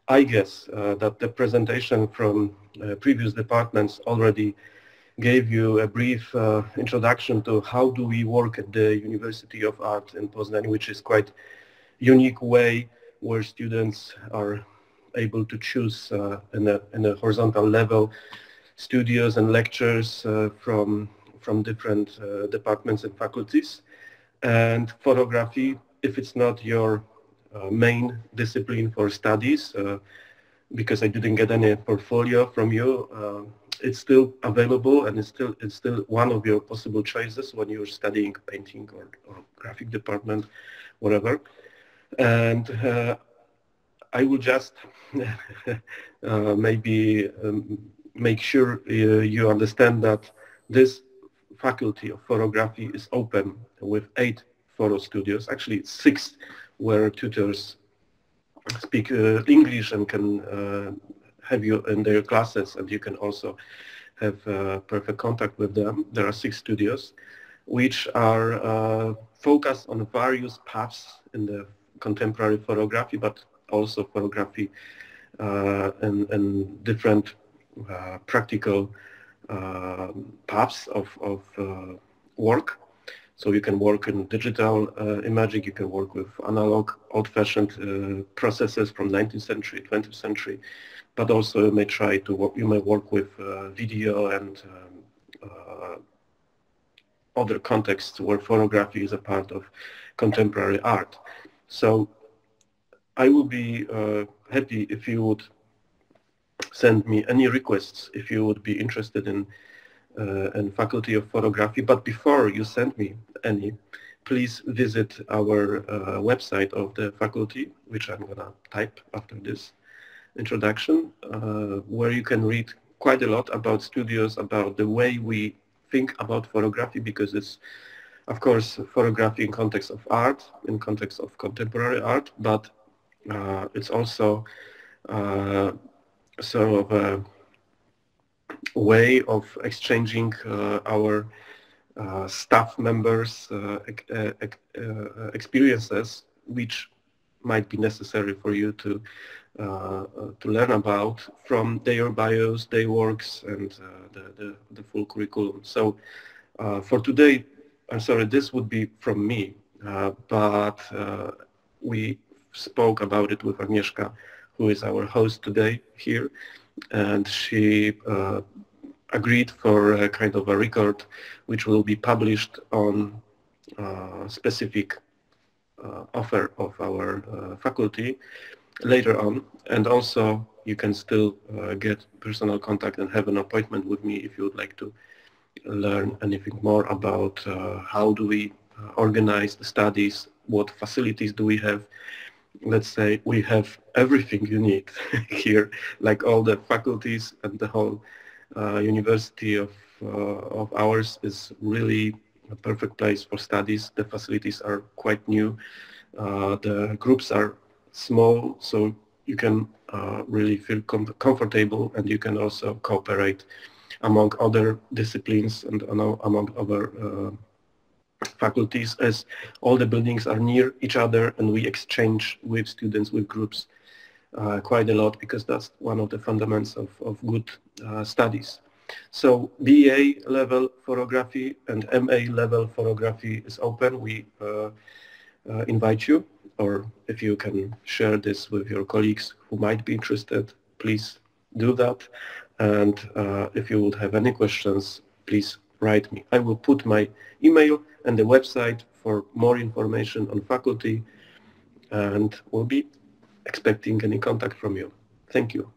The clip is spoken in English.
I guess that the presentation from previous departments already gave you a brief introduction to how do we work at the University of Art in Poznan, which is quite unique way where students are able to choose in a horizontal level studios and lectures from different departments and faculties. And photography, if it's not your main discipline for studies, because I didn't get any portfolio from you, it's still available and it's still one of your possible choices when you're studying painting or graphic department, whatever. And I will just maybe make sure you understand that this faculty of photography is open with 8 photo studios, actually 6 where tutors speak English and can have you in their classes, and you can also have perfect contact with them. There are 6 studios which are focused on various paths in the contemporary photography, but also photography and different practical paths of work. So you can work in digital imaging, you can work with analog, old-fashioned processes from 19th century, 20th century, but also you may try to work, you may work with video and other contexts where photography is a part of contemporary art. So I will be happy if you would send me any requests if you would be interested in Faculty of Photography. But before you send me any, please visit our website of the faculty, which I'm going to type after this introduction, where you can read quite a lot about studios, about the way we think about photography, because it's, of course, photography in context of art, in context of contemporary art, but it's also sort of a way of exchanging our staff members' experiences, which might be necessary for you to learn about from their bios, their works, and the full curriculum. So for today, I'm sorry, this would be from me, but we spoke about it with Agnieszka, who is our host today here, and she agreed for a kind of a record which will be published on specific offer of our faculty later on. And also you can still get personal contact and have an appointment with me if you would like to learn anything more about how do we organize the studies, what facilities do we have. Let's say we have everything you need here, like all the faculties, and the whole university of ours is really a perfect place for studies. The facilities are quite new. The groups are small, so you can really feel comfortable, and you can also cooperate among other disciplines and among other faculties, as all the buildings are near each other, and we exchange with students, with groups quite a lot, because that's one of the fundamentals of good studies. So BA level photography and MA level photography is open. We invite you, or if you can share this with your colleagues who might be interested, please do that. And if you would have any questions, please write me. I will put my email and the website for more information on faculty, and we'll be expecting any contact from you. Thank you.